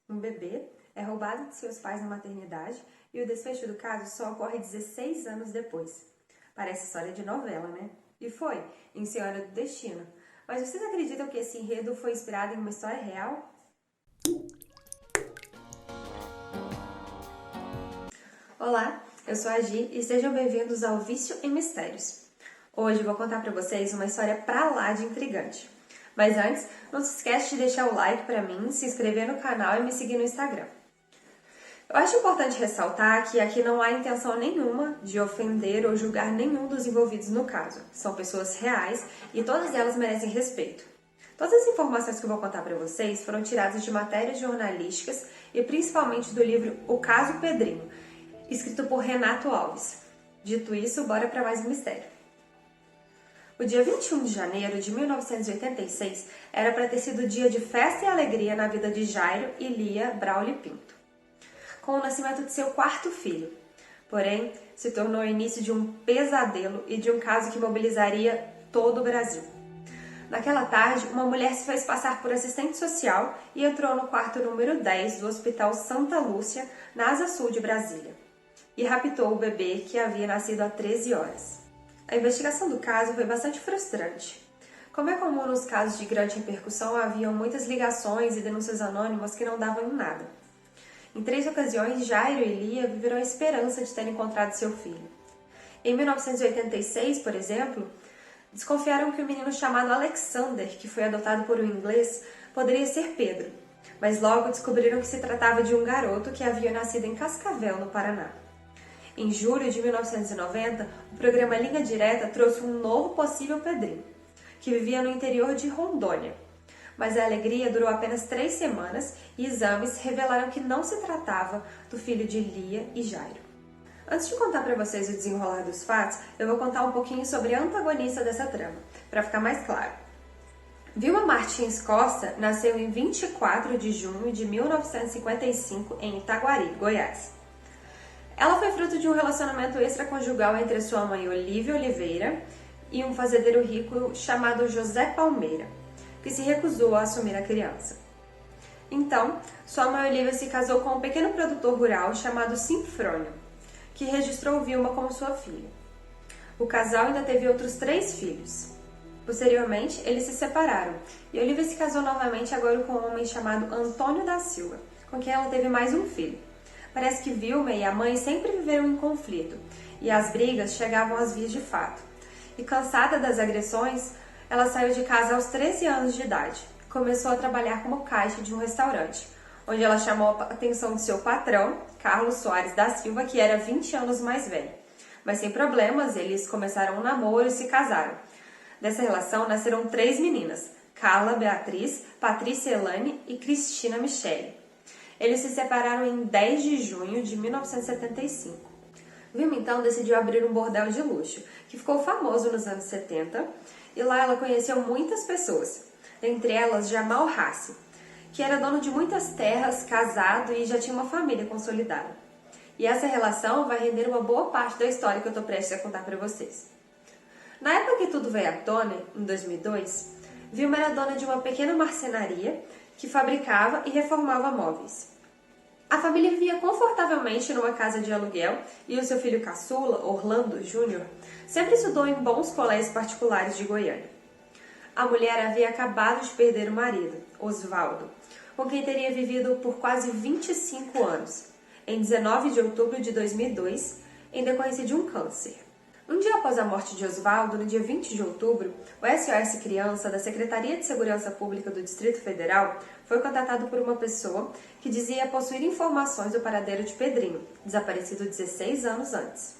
Um bebê é roubado de seus pais na maternidade e o desfecho do caso só ocorre 16 anos depois. Parece história de novela, né? E foi, em Senhora do Destino. Mas vocês acreditam que esse enredo foi inspirado em uma história real? Olá, eu sou a Gi e sejam bem-vindos ao Vício em Mistérios. Hoje vou contar pra vocês uma história pra lá de intrigante. Mas antes, não se esquece de deixar o like pra mim, se inscrever no canal e me seguir no Instagram. Eu acho importante ressaltar que aqui não há intenção nenhuma de ofender ou julgar nenhum dos envolvidos no caso. São pessoas reais e todas elas merecem respeito. Todas as informações que eu vou contar para vocês foram tiradas de matérias jornalísticas e principalmente do livro O Caso Pedrinho, escrito por Renato Alves. Dito isso, bora para mais um mistério. O dia 21 de janeiro de 1986 era para ter sido dia de festa e alegria na vida de Jairo e Lia Brauli Pinto, com o nascimento de seu quarto filho. Porém, se tornou o início de um pesadelo e de um caso que mobilizaria todo o Brasil. Naquela tarde, uma mulher se fez passar por assistente social e entrou no quarto número 10 do Hospital Santa Lúcia, na Asa Sul de Brasília, e raptou o bebê que havia nascido há 13 horas. A investigação do caso foi bastante frustrante. Como é comum nos casos de grande repercussão, haviam muitas ligações e denúncias anônimas que não davam em nada. Em 3 ocasiões, Jairo e Lia viveram a esperança de ter encontrado seu filho. Em 1986, por exemplo, desconfiaram que o menino chamado Alexander, que foi adotado por um inglês, poderia ser Pedro, mas logo descobriram que se tratava de um garoto que havia nascido em Cascavel, no Paraná. Em julho de 1990, o programa Linha Direta trouxe um novo possível Pedrinho, que vivia no interior de Rondônia. Mas a alegria durou apenas 3 semanas e exames revelaram que não se tratava do filho de Lia e Jairo. Antes de contar para vocês o desenrolar dos fatos, eu vou contar um pouquinho sobre a antagonista dessa trama, para ficar mais claro. Vilma Martins Costa nasceu em 24 de junho de 1955 em Itaguari, Goiás. Ela foi fruto de um relacionamento extraconjugal entre sua mãe Olívia Oliveira e um fazendeiro rico chamado José Palmeira, que se recusou a assumir a criança. Então, sua mãe Olívia se casou com um pequeno produtor rural chamado Sinfrônio, que registrou Vilma como sua filha. O casal ainda teve outros 3 filhos. Posteriormente, eles se separaram e Olívia se casou novamente agora com um homem chamado Antônio da Silva, com quem ela teve mais um filho. Parece que Vilma e a mãe sempre viveram em conflito e as brigas chegavam às vias de fato. E cansada das agressões, ela saiu de casa aos 13 anos de idade. Começou a trabalhar como caixa de um restaurante, onde ela chamou a atenção de seu patrão, Carlos Soares da Silva, que era 20 anos mais velho. Mas sem problemas, eles começaram um namoro e se casaram. Dessa relação nasceram 3 meninas, Carla Beatriz, Patrícia Elane e Cristina Michele. Eles se separaram em 10 de junho de 1975. Vilma então decidiu abrir um bordel de luxo, que ficou famoso nos anos 70, e lá ela conheceu muitas pessoas, entre elas Jamal Rassi, que era dono de muitas terras, casado e já tinha uma família consolidada. E essa relação vai render uma boa parte da história que eu estou prestes a contar para vocês. Na época que tudo veio à tona, em 2002, Vilma era dona de uma pequena marcenaria que fabricava e reformava móveis. A família vivia confortavelmente numa casa de aluguel e o seu filho caçula, Orlando Júnior, sempre estudou em bons colégios particulares de Goiânia. A mulher havia acabado de perder o marido, Osvaldo, com quem teria vivido por quase 25 anos, em 19 de outubro de 2002, em decorrência de um câncer. Um dia após a morte de Osvaldo, no dia 20 de outubro, o SOS Criança da Secretaria de Segurança Pública do Distrito Federal foi contatado por uma pessoa que dizia possuir informações do paradeiro de Pedrinho, desaparecido 16 anos antes.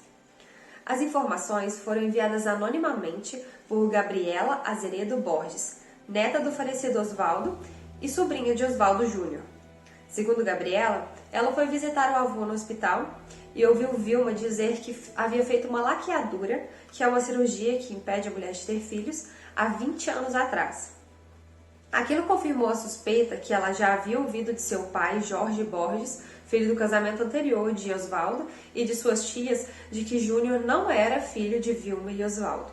As informações foram enviadas anonimamente por Gabriela Azeredo Borges, neta do falecido Osvaldo e sobrinha de Osvaldo Júnior. Segundo Gabriela, ela foi visitar o avô no hospital e ouviu Vilma dizer que havia feito uma laqueadura, que é uma cirurgia que impede a mulher de ter filhos, há 20 anos atrás. Aquilo confirmou a suspeita que ela já havia ouvido de seu pai, Jorge Borges, filho do casamento anterior de Osvaldo, e de suas tias, de que Júnior não era filho de Vilma e Osvaldo.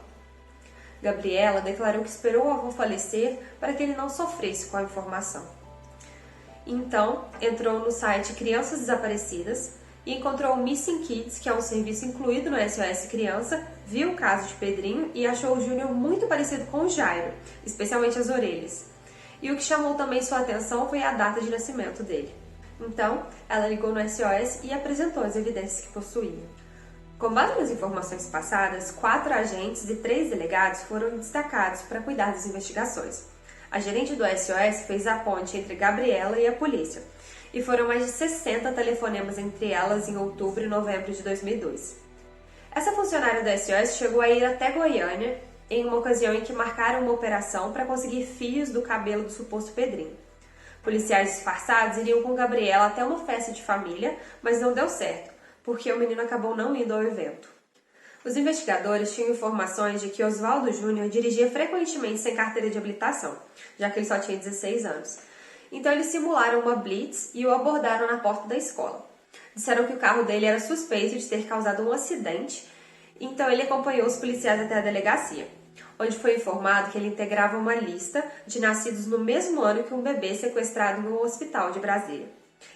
Gabriela declarou que esperou o avô falecer para que ele não sofresse com a informação. Então, entrou no site Crianças Desaparecidas e encontrou o Missing Kids, que é um serviço incluído no SOS Criança, viu o caso de Pedrinho e achou o Júnior muito parecido com o Jairo, especialmente as orelhas. E o que chamou também sua atenção foi a data de nascimento dele. Então, ela ligou no SOS e apresentou as evidências que possuía. Com base nas informações passadas, 4 agentes e 3 delegados foram destacados para cuidar das investigações. A gerente do SOS fez a ponte entre Gabriela e a polícia, e foram mais de 60 telefonemas entre elas em outubro e novembro de 2002. Essa funcionária do SOS chegou a ir até Goiânia em uma ocasião em que marcaram uma operação para conseguir fios do cabelo do suposto Pedrinho. Policiais disfarçados iriam com Gabriela até uma festa de família, mas não deu certo, porque o menino acabou não indo ao evento. Os investigadores tinham informações de que Oswaldo Júnior dirigia frequentemente sem carteira de habilitação, já que ele só tinha 16 anos. Então eles simularam uma blitz e o abordaram na porta da escola. Disseram que o carro dele era suspeito de ter causado um acidente, então ele acompanhou os policiais até a delegacia, onde foi informado que ele integrava uma lista de nascidos no mesmo ano que um bebê sequestrado em um hospital de Brasília.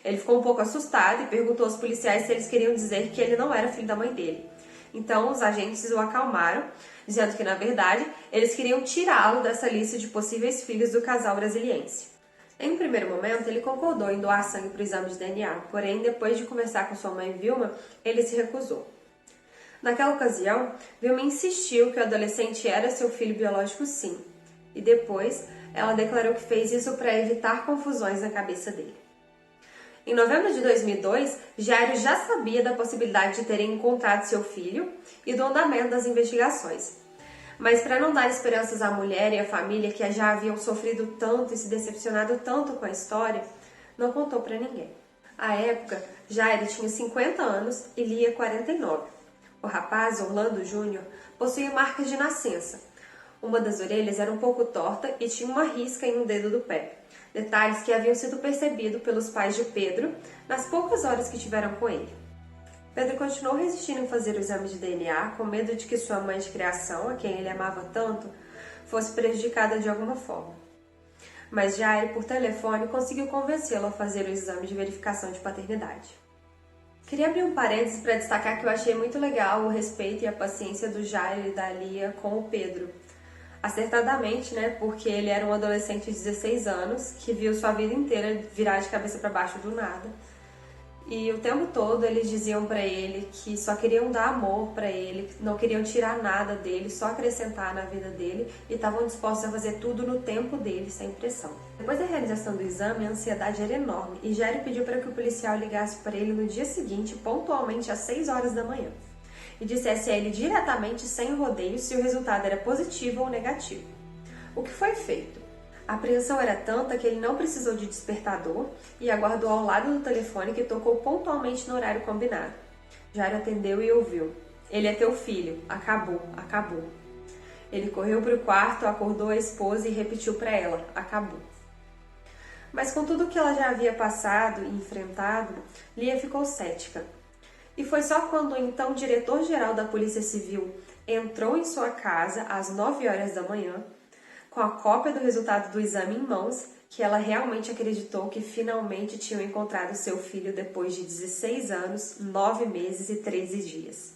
Ele ficou um pouco assustado e perguntou aos policiais se eles queriam dizer que ele não era filho da mãe dele. Então os agentes o acalmaram, dizendo que, na verdade, eles queriam tirá-lo dessa lista de possíveis filhos do casal brasiliense. Em um primeiro momento, ele concordou em doar sangue para o exame de DNA, porém, depois de conversar com sua mãe Vilma, ele se recusou. Naquela ocasião, Vilma insistiu que o adolescente era seu filho biológico sim, e depois ela declarou que fez isso para evitar confusões na cabeça dele. Em novembro de 2002, Jairo já sabia da possibilidade de terem encontrado seu filho e do andamento das investigações. Mas para não dar esperanças à mulher e à família que já haviam sofrido tanto e se decepcionado tanto com a história, não contou para ninguém. À época, Jairo tinha 50 anos e Lia 49. O rapaz, Orlando Júnior, possuía marcas de nascença. Uma das orelhas era um pouco torta e tinha uma risca em um dedo do pé. Detalhes que haviam sido percebidos pelos pais de Pedro nas poucas horas que tiveram com ele. Pedro continuou resistindo em fazer o exame de DNA, com medo de que sua mãe de criação, a quem ele amava tanto, fosse prejudicada de alguma forma. Mas Jairo, por telefone, conseguiu convencê-lo a fazer o exame de verificação de paternidade. Queria abrir um parênteses para destacar que eu achei muito legal o respeito e a paciência do Jairo e da Lia com o Pedro. Acertadamente, né? Porque ele era um adolescente de 16 anos que viu sua vida inteira virar de cabeça para baixo do nada. E o tempo todo eles diziam para ele que só queriam dar amor para ele, não queriam tirar nada dele, só acrescentar na vida dele e estavam dispostos a fazer tudo no tempo dele, sem pressão. Depois da realização do exame, a ansiedade era enorme e Jairo pediu para que o policial ligasse para ele no dia seguinte, pontualmente às 6 horas da manhã, e dissesse a ele diretamente, sem rodeios, se o resultado era positivo ou negativo. O que foi feito? A apreensão era tanta que ele não precisou de despertador e aguardou ao lado do telefone que tocou pontualmente no horário combinado. Jairo atendeu e ouviu. Ele é teu filho. Acabou, acabou. Ele correu para o quarto, acordou a esposa e repetiu para ela. Acabou. Mas com tudo que ela já havia passado e enfrentado, Lia ficou cética. E foi só quando o então diretor-geral da Polícia Civil entrou em sua casa às 9 horas da manhã, com a cópia do resultado do exame em mãos, que ela realmente acreditou que finalmente tinham encontrado seu filho depois de 16 anos, 9 meses e 13 dias.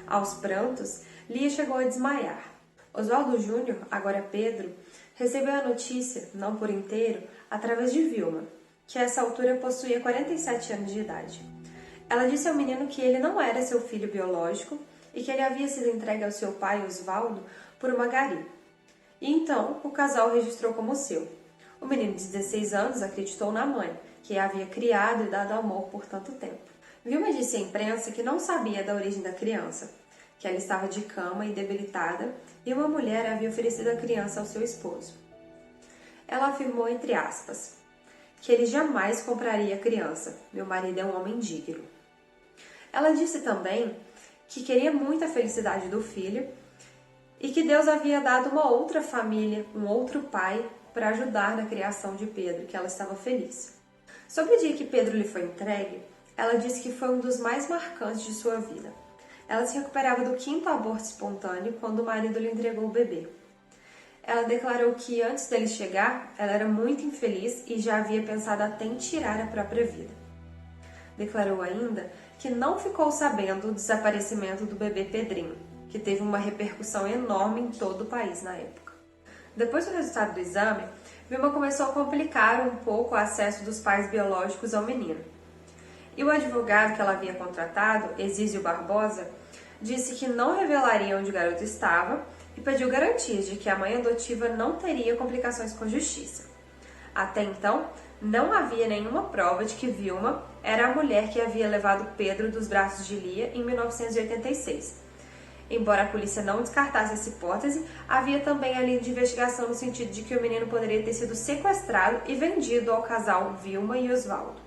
Aos prantos, Lia chegou a desmaiar. Oswaldo Júnior, agora Pedro, recebeu a notícia, não por inteiro, através de Vilma, que a essa altura possuía 47 anos de idade. Ela disse ao menino que ele não era seu filho biológico e que ele havia sido entregue ao seu pai, Oswaldo, por uma gari. E então o casal o registrou como seu. O menino de 16 anos acreditou na mãe, que a havia criado e dado amor por tanto tempo. Vilma disse à imprensa que não sabia da origem da criança, que ela estava de cama e debilitada e uma mulher havia oferecido a criança ao seu esposo. Ela afirmou, entre aspas, que ele jamais compraria a criança. Meu marido é um homem digno. Ela disse também que queria muito a felicidade do filho e que Deus havia dado uma outra família, um outro pai, para ajudar na criação de Pedro, que ela estava feliz. Sobre o dia que Pedro lhe foi entregue, ela disse que foi um dos mais marcantes de sua vida. Ela se recuperava do 5º aborto espontâneo quando o marido lhe entregou o bebê. Ela declarou que antes dele chegar, ela era muito infeliz e já havia pensado até em tirar a própria vida. Declarou ainda que não ficou sabendo do desaparecimento do bebê Pedrinho, que teve uma repercussão enorme em todo o país na época. Depois do resultado do exame, Vilma começou a complicar um pouco o acesso dos pais biológicos ao menino. E o advogado que ela havia contratado, Exísio Barbosa, disse que não revelaria onde o garoto estava e pediu garantias de que a mãe adotiva não teria complicações com a justiça. Até então, não havia nenhuma prova de que Vilma era a mulher que havia levado Pedro dos braços de Lia em 1986. Embora a polícia não descartasse essa hipótese, havia também a linha de investigação no sentido de que o menino poderia ter sido sequestrado e vendido ao casal Vilma e Oswaldo.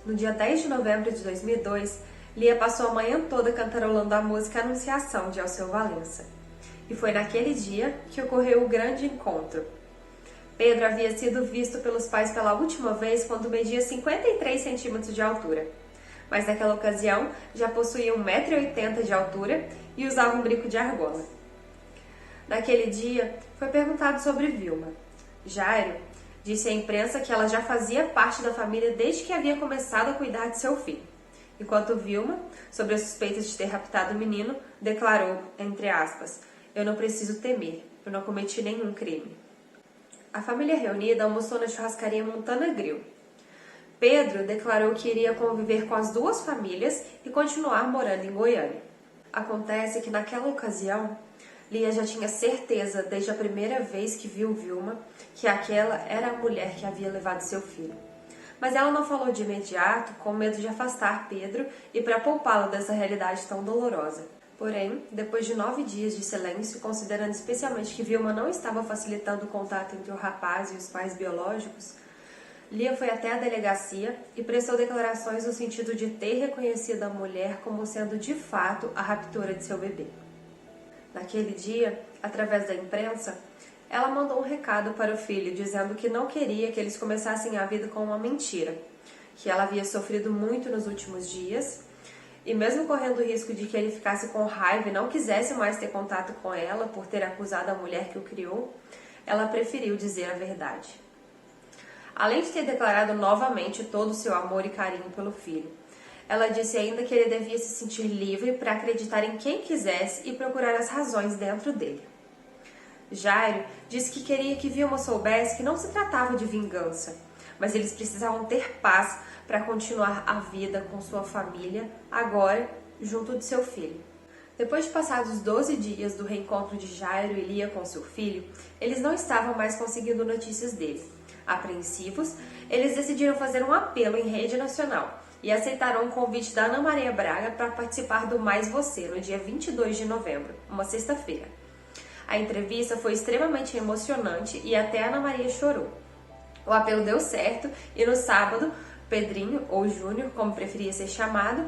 No dia 10 de novembro de 2002, Lia passou a manhã toda cantarolando a música Anunciação de Alceu Valença. E foi naquele dia que ocorreu o grande encontro. Pedro havia sido visto pelos pais pela última vez quando media 53 centímetros de altura. Mas naquela ocasião já possuía 1,80 m de altura e usava um brinco de argola. Naquele dia, foi perguntado sobre Vilma. Jairo disse à imprensa que ela já fazia parte da família desde que havia começado a cuidar de seu filho. Enquanto Vilma, sobre as suspeitas de ter raptado o menino, declarou, entre aspas, "Eu não preciso temer, eu não cometi nenhum crime." A família reunida almoçou na churrascaria Montana Grill. Pedro declarou que iria conviver com as duas famílias e continuar morando em Goiânia. Acontece que naquela ocasião, Lia já tinha certeza, desde a primeira vez que viu Vilma, que aquela era a mulher que havia levado seu filho. Mas ela não falou de imediato, com medo de afastar Pedro e para poupá-lo dessa realidade tão dolorosa. Porém, depois de 9 dias de silêncio, considerando especialmente que Vilma não estava facilitando o contato entre o rapaz e os pais biológicos, Lia foi até a delegacia e prestou declarações no sentido de ter reconhecido a mulher como sendo de fato a raptora de seu bebê. Naquele dia, através da imprensa, ela mandou um recado para o filho dizendo que não queria que eles começassem a vida com uma mentira, que ela havia sofrido muito nos últimos dias e mesmo correndo o risco de que ele ficasse com raiva e não quisesse mais ter contato com ela por ter acusado a mulher que o criou, ela preferiu dizer a verdade. Além de ter declarado novamente todo o seu amor e carinho pelo filho, ela disse ainda que ele devia se sentir livre para acreditar em quem quisesse e procurar as razões dentro dele. Jairo disse que queria que Vilma soubesse que não se tratava de vingança, mas eles precisavam ter paz para continuar a vida com sua família, agora junto de seu filho. Depois de passados 12 dias do reencontro de Jairo e Lia com seu filho, eles não estavam mais conseguindo notícias dele. Apreensivos, eles decidiram fazer um apelo em rede nacional e aceitaram o convite da Ana Maria Braga para participar do Mais Você, no dia 22 de novembro, uma sexta-feira. A entrevista foi extremamente emocionante e até Ana Maria chorou. O apelo deu certo e no sábado, Pedrinho, ou Júnior, como preferia ser chamado,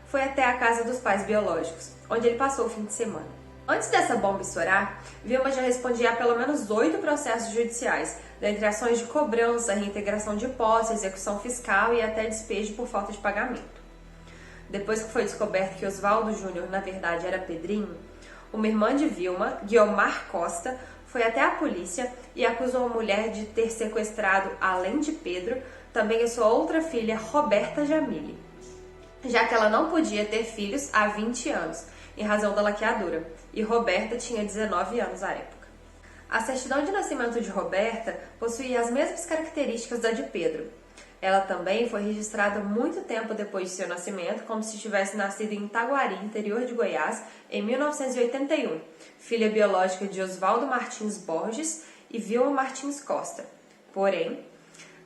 foi até a casa dos pais biológicos, onde ele passou o fim de semana. Antes dessa bomba estourar, Vilma já respondia a pelo menos 8 processos judiciais, dentre ações de cobrança, reintegração de posse, execução fiscal e até despejo por falta de pagamento. Depois que foi descoberto que Oswaldo Júnior, na verdade, era Pedrinho, uma irmã de Vilma, Guiomar Costa, foi até a polícia e acusou a mulher de ter sequestrado, além de Pedro, também a sua outra filha, Roberta Jamile, já que ela não podia ter filhos há 20 anos, em razão da laqueadura, e Roberta tinha 19 anos à época. A certidão de nascimento de Roberta possuía as mesmas características da de Pedro. Ela também foi registrada muito tempo depois de seu nascimento, como se tivesse nascido em Itaguari, interior de Goiás, em 1981, filha biológica de Oswaldo Martins Borges e Vilma Martins Costa. Porém,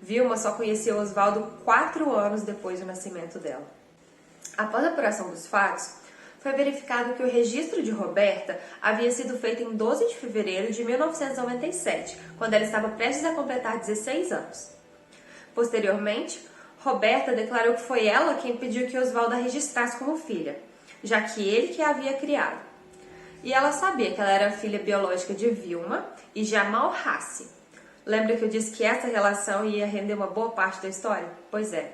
Vilma só conheceu Oswaldo 4 anos depois do nascimento dela. Após a apuração dos fatos, foi verificado que o registro de Roberta havia sido feito em 12 de fevereiro de 1997, quando ela estava prestes a completar 16 anos. Posteriormente, Roberta declarou que foi ela quem pediu que Oswaldo a registrasse como filha, já que ele que a havia criado. E ela sabia que ela era filha biológica de Vilma e Jamal Rassi. Lembra que eu disse que essa relação ia render uma boa parte da história? Pois é.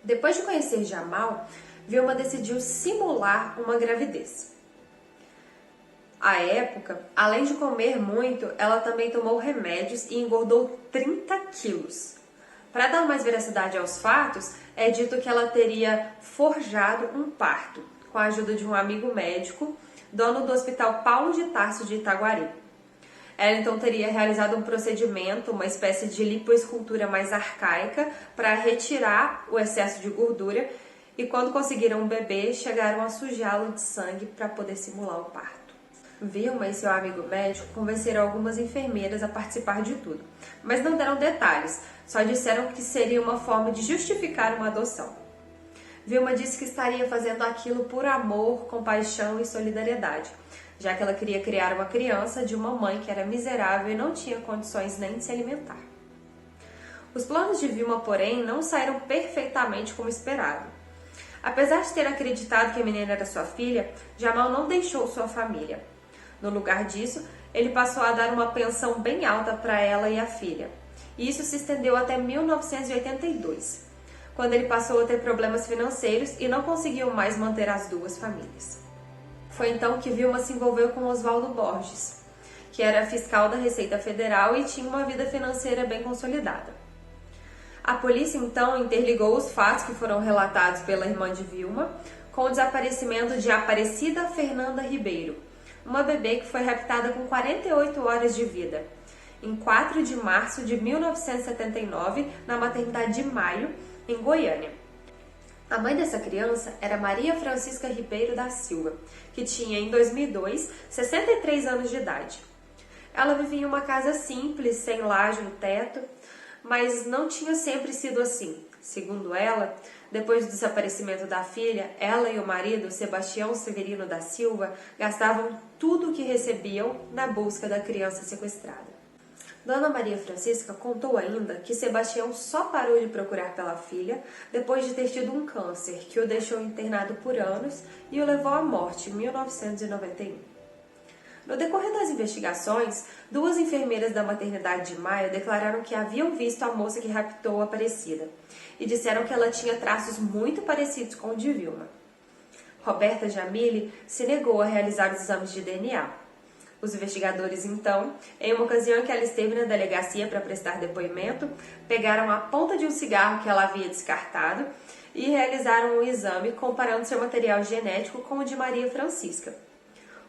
Depois de conhecer Jamal, Vilma decidiu simular uma gravidez. À época, além de comer muito, ela também tomou remédios e engordou 30 quilos. Para dar mais veracidade aos fatos, é dito que ela teria forjado um parto com a ajuda de um amigo médico, dono do Hospital Paulo de Tarso de Itaguari. Ela então teria realizado um procedimento, uma espécie de lipoescultura mais arcaica, para retirar o excesso de gordura, e quando conseguiram um bebê, chegaram a sujá-lo de sangue para poder simular o parto. Vilma e seu amigo médico convenceram algumas enfermeiras a participar de tudo, mas não deram detalhes, só disseram que seria uma forma de justificar uma adoção. Vilma disse que estaria fazendo aquilo por amor, compaixão e solidariedade, já que ela queria criar uma criança de uma mãe que era miserável e não tinha condições nem de se alimentar. Os planos de Vilma, porém, não saíram perfeitamente como esperado. Apesar de ter acreditado que a menina era sua filha, Jamal não deixou sua família. No lugar disso, ele passou a dar uma pensão bem alta para ela e a filha. E isso se estendeu até 1982, quando ele passou a ter problemas financeiros e não conseguiu mais manter as duas famílias. Foi então que Vilma se envolveu com Oswaldo Borges, que era fiscal da Receita Federal e tinha uma vida financeira bem consolidada. A polícia então interligou os fatos que foram relatados pela irmã de Vilma com o desaparecimento de Aparecida Fernanda Ribeiro, uma bebê que foi raptada com 48 horas de vida, em 4 de março de 1979, na maternidade de Maio, em Goiânia. A mãe dessa criança era Maria Francisca Ribeiro da Silva, que tinha, em 2002, 63 anos de idade. Ela vivia em uma casa simples, sem laje no teto, mas não tinha sempre sido assim. Segundo ela, depois do desaparecimento da filha, ela e o marido, Sebastião Severino da Silva, gastavam tudo o que recebiam na busca da criança sequestrada. Dona Maria Francisca contou ainda que Sebastião só parou de procurar pela filha depois de ter tido um câncer que o deixou internado por anos e o levou à morte em 1991. No decorrer das investigações, 2 enfermeiras da maternidade de Maio declararam que haviam visto a moça que raptou a Aparecida e disseram que ela tinha traços muito parecidos com o de Vilma. Roberta Jamile se negou a realizar os exames de DNA. Os investigadores, então, em uma ocasião em que ela esteve na delegacia para prestar depoimento, pegaram a ponta de um cigarro que ela havia descartado e realizaram um exame comparando seu material genético com o de Maria Francisca.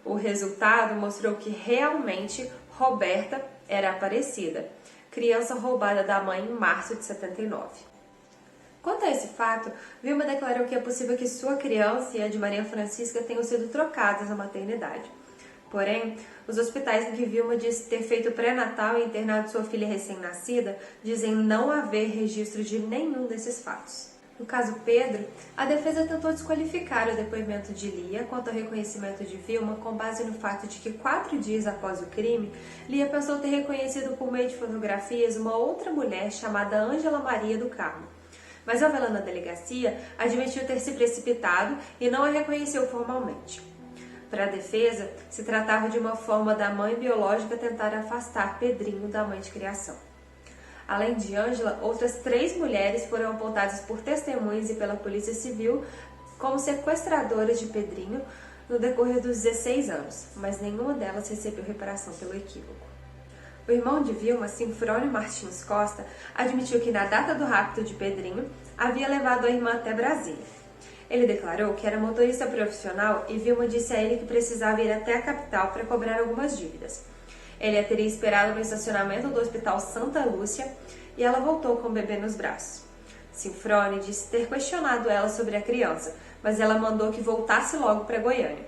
O resultado mostrou que realmente Roberta era Aparecida, criança roubada da mãe em março de 79. Quanto a esse fato, Vilma declarou que é possível que sua criança e a de Maria Francisca tenham sido trocadas na maternidade. Porém, os hospitais em que Vilma disse ter feito pré-natal e internado sua filha recém-nascida dizem não haver registro de nenhum desses fatos. No caso Pedro, a defesa tentou desqualificar o depoimento de Lia quanto ao reconhecimento de Vilma com base no fato de que 4 dias após o crime, Lia pensou ter reconhecido por meio de fotografias uma outra mulher chamada Ângela Maria do Carmo. Mas ao vê-la na delegacia, admitiu ter se precipitado e não a reconheceu formalmente. Para a defesa, se tratava de uma forma da mãe biológica tentar afastar Pedrinho da mãe de criação. Além de Ângela, outras 3 mulheres foram apontadas por testemunhas e pela Polícia Civil como sequestradoras de Pedrinho no decorrer dos 16 anos, mas nenhuma delas recebeu reparação pelo equívoco. O irmão de Vilma, Sinfrônio Martins Costa, admitiu que na data do rapto de Pedrinho havia levado a irmã até Brasília. Ele declarou que era motorista profissional e Vilma disse a ele que precisava ir até a capital para cobrar algumas dívidas. Ele a teria esperado no estacionamento do Hospital Santa Lúcia e ela voltou com o bebê nos braços. Sinfrônio disse ter questionado ela sobre a criança, mas ela mandou que voltasse logo para Goiânia.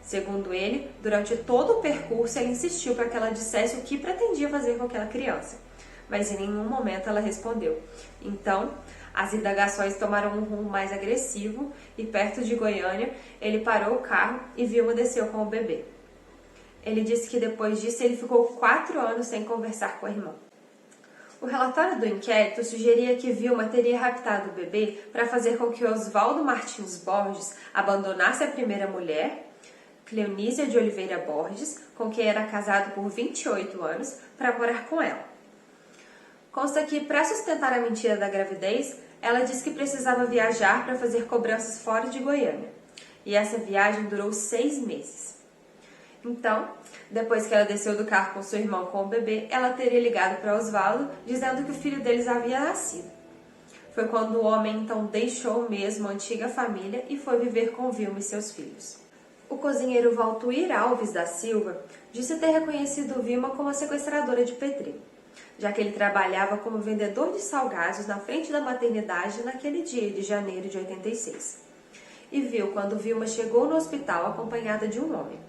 Segundo ele, durante todo o percurso ele insistiu para que ela dissesse o que pretendia fazer com aquela criança, mas em nenhum momento ela respondeu. Então, as indagações tomaram um rumo mais agressivo e perto de Goiânia, ele parou o carro e Vilma desceu com o bebê. Ele disse que depois disso ele ficou 4 anos sem conversar com a irmã. O relatório do inquérito sugeria que Vilma teria raptado o bebê para fazer com que Oswaldo Martins Borges abandonasse a primeira mulher, Cleonísia de Oliveira Borges, com quem era casado por 28 anos, para morar com ela. Consta que, para sustentar a mentira da gravidez, ela disse que precisava viajar para fazer cobranças fora de Goiânia. E essa viagem durou 6 meses. Então, depois que ela desceu do carro com seu irmão com o bebê, ela teria ligado para Osvaldo dizendo que o filho deles havia nascido. Foi quando o homem então deixou mesmo a antiga família e foi viver com Vilma e seus filhos. O cozinheiro Valtuir Alves da Silva disse ter reconhecido Vilma como a sequestradora de Pedrinho, já que ele trabalhava como vendedor de salgados na frente da maternidade naquele dia de janeiro de 86. E viu quando Vilma chegou no hospital acompanhada de um homem.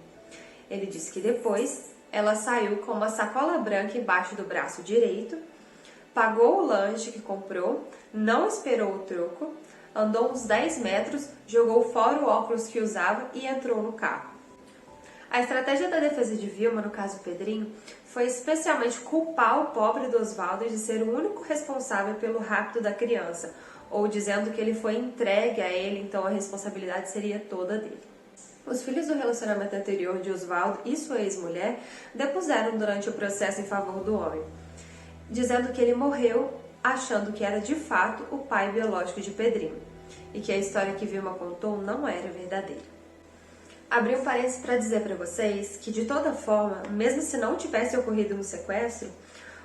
Ele disse que depois ela saiu com uma sacola branca embaixo do braço direito, pagou o lanche que comprou, não esperou o troco, andou uns 10 metros, jogou fora o óculos que usava e entrou no carro. A estratégia da defesa de Vilma, no caso Pedrinho, foi especialmente culpar o pobre do Osvaldo de ser o único responsável pelo rapto da criança, ou dizendo que ele foi entregue a ele, então a responsabilidade seria toda dele. Os filhos do relacionamento anterior de Osvaldo e sua ex-mulher depuseram durante o processo em favor do homem, dizendo que ele morreu achando que era de fato o pai biológico de Pedrinho e que a história que Vilma contou não era verdadeira. Abri um parênteses para dizer para vocês que, de toda forma, mesmo se não tivesse ocorrido um sequestro,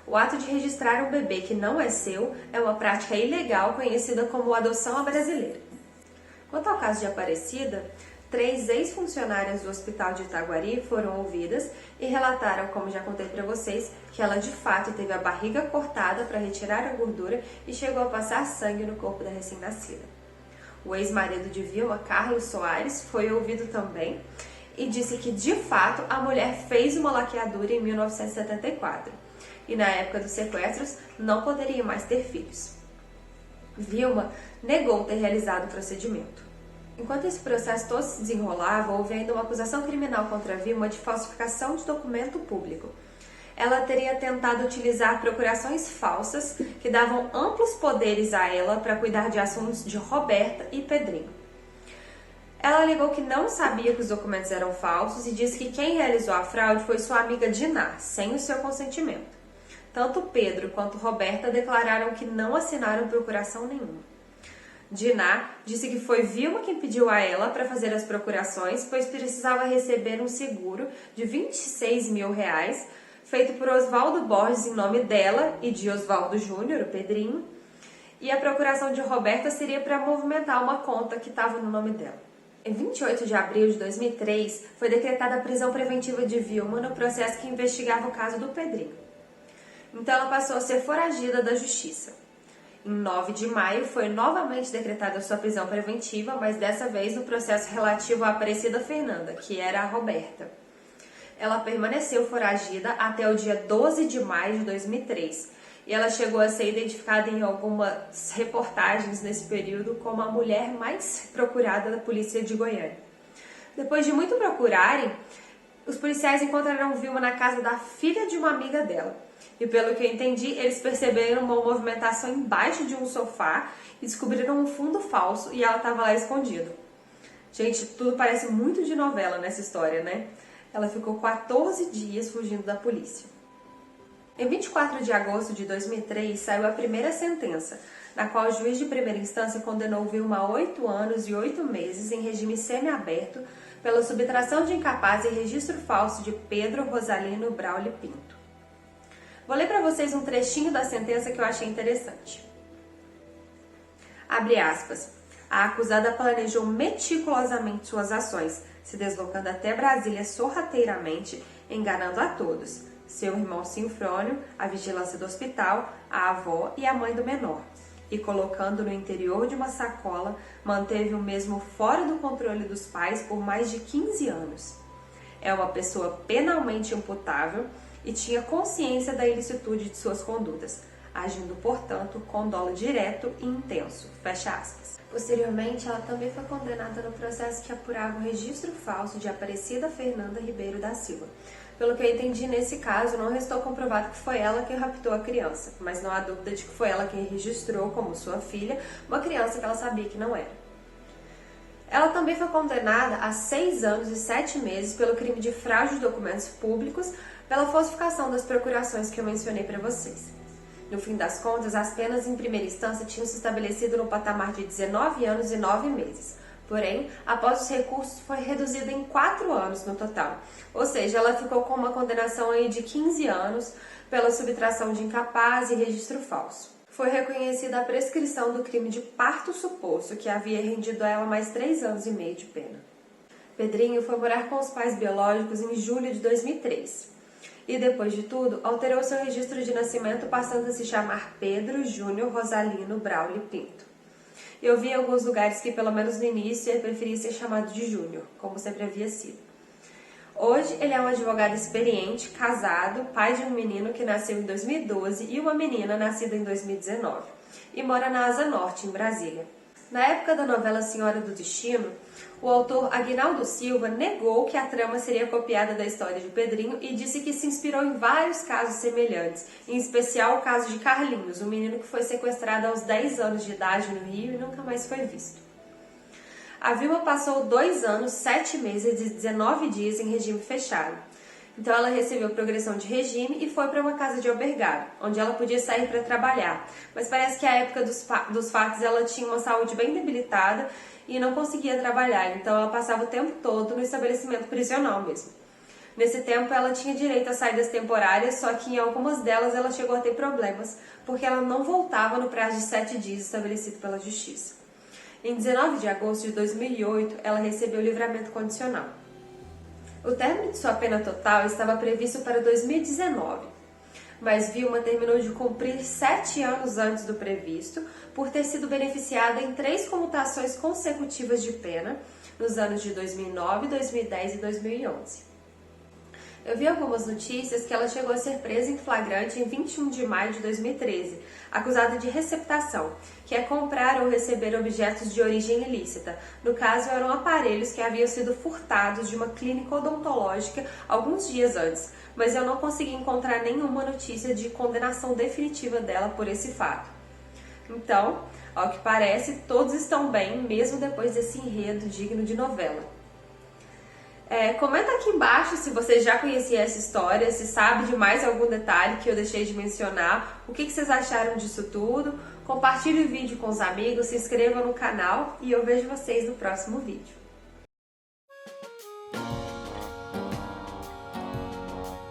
o ato de registrar um bebê que não é seu é uma prática ilegal conhecida como adoção à brasileira. Quanto ao caso de Aparecida, 3 ex-funcionárias do hospital de Itaguari foram ouvidas e relataram, como já contei para vocês, que ela de fato teve a barriga cortada para retirar a gordura e chegou a passar sangue no corpo da recém-nascida. O ex-marido de Vilma, Carlos Soares, foi ouvido também e disse que de fato a mulher fez uma laqueadura em 1974 e na época dos sequestros não poderia mais ter filhos. Vilma negou ter realizado o procedimento. Enquanto esse processo todo se desenrolava, houve ainda uma acusação criminal contra Vilma de falsificação de documento público. Ela teria tentado utilizar procurações falsas que davam amplos poderes a ela para cuidar de assuntos de Roberta e Pedrinho. Ela alegou que não sabia que os documentos eram falsos e disse que quem realizou a fraude foi sua amiga Diná, sem o seu consentimento. Tanto Pedro quanto Roberta declararam que não assinaram procuração nenhuma. Diná disse que foi Vilma quem pediu a ela para fazer as procurações, pois precisava receber um seguro de R$26 mil, feito por Osvaldo Borges em nome dela e de Osvaldo Júnior, o Pedrinho, e a procuração de Roberta seria para movimentar uma conta que estava no nome dela. Em 28 de abril de 2003, foi decretada a prisão preventiva de Vilma no processo que investigava o caso do Pedrinho. Então ela passou a ser foragida da justiça. Em 9 de maio, foi novamente decretada sua prisão preventiva, mas dessa vez no processo relativo à Aparecida Fernanda, que era a Roberta. Ela permaneceu foragida até o dia 12 de maio de 2003, e ela chegou a ser identificada em algumas reportagens nesse período como a mulher mais procurada da polícia de Goiânia. Depois de muito procurarem, os policiais encontraram Vilma na casa da filha de uma amiga dela. E pelo que eu entendi, eles perceberam uma movimentação embaixo de um sofá e descobriram um fundo falso e ela estava lá escondida. Gente, tudo parece muito de novela nessa história, né? Ela ficou 14 dias fugindo da polícia. Em 24 de agosto de 2003, saiu a primeira sentença, na qual o juiz de primeira instância condenou Vilma a 8 anos e 8 meses em regime semiaberto pela subtração de incapaz e registro falso de Pedro Rosalino Brauli Pinto. Vou ler para vocês um trechinho da sentença que eu achei interessante. Abre aspas. A acusada planejou meticulosamente suas ações, se deslocando até Brasília sorrateiramente, enganando a todos. Seu irmão Sinfrônio, a vigilância do hospital, a avó e a mãe do menor. E colocando no interior de uma sacola, manteve o mesmo fora do controle dos pais por mais de 15 anos. É uma pessoa penalmente imputável e tinha consciência da ilicitude de suas condutas, agindo, portanto, com dolo direto e intenso. Fecha aspas. Posteriormente, ela também foi condenada no processo que apurava o registro falso de Aparecida Fernanda Ribeiro da Silva. Pelo que eu entendi, nesse caso, não restou comprovado que foi ela que raptou a criança, mas não há dúvida de que foi ela quem registrou como sua filha uma criança que ela sabia que não era. Ela também foi condenada a 6 anos e 7 meses pelo crime de fraude de documentos públicos, pela falsificação das procurações que eu mencionei para vocês. No fim das contas, as penas em primeira instância tinham se estabelecido no patamar de 19 anos e 9 meses. Porém, após os recursos, foi reduzida em 4 anos no total. Ou seja, ela ficou com uma condenação aí de 15 anos pela subtração de incapaz e registro falso. Foi reconhecida a prescrição do crime de parto suposto, que havia rendido a ela mais 3 anos e meio de pena. Pedrinho foi morar com os pais biológicos em julho de 2003. E depois de tudo, alterou seu registro de nascimento passando a se chamar Pedro Júnior Rosalino Brauli Pinto. Eu vi em alguns lugares que, pelo menos no início, ele preferia ser chamado de Júnior, como sempre havia sido. Hoje, ele é um advogado experiente, casado, pai de um menino que nasceu em 2012 e uma menina nascida em 2019, e mora na Asa Norte, em Brasília. Na época da novela Senhora do Destino, o autor Aguinaldo Silva negou que a trama seria copiada da história de Pedrinho e disse que se inspirou em vários casos semelhantes, em especial o caso de Carlinhos, um menino que foi sequestrado aos 10 anos de idade no Rio e nunca mais foi visto. A Vilma passou 2 anos, 7 meses e 19 dias em regime fechado. Então ela recebeu progressão de regime e foi para uma casa de albergado, onde ela podia sair para trabalhar. Mas parece que à época dos fatos ela tinha uma saúde bem debilitada e não conseguia trabalhar, então ela passava o tempo todo no estabelecimento prisional mesmo. Nesse tempo ela tinha direito a saídas temporárias, só que em algumas delas ela chegou a ter problemas, porque ela não voltava no prazo de 7 dias estabelecido pela Justiça. Em 19 de agosto de 2008, ela recebeu livramento condicional. O término de sua pena total estava previsto para 2019, mas Vilma terminou de cumprir 7 anos antes do previsto por ter sido beneficiada em 3 comutações consecutivas de pena nos anos de 2009, 2010 e 2011. Eu vi algumas notícias que ela chegou a ser presa em flagrante em 21 de maio de 2013, acusada de receptação, que é comprar ou receber objetos de origem ilícita. No caso, eram aparelhos que haviam sido furtados de uma clínica odontológica alguns dias antes, mas eu não consegui encontrar nenhuma notícia de condenação definitiva dela por esse fato. Então, ao que parece, todos estão bem, mesmo depois desse enredo digno de novela. Comenta aqui embaixo se você já conhecia essa história, se sabe de mais algum detalhe que eu deixei de mencionar, o que vocês acharam disso tudo. Compartilhe o vídeo com os amigos, se inscreva no canal e eu vejo vocês no próximo vídeo.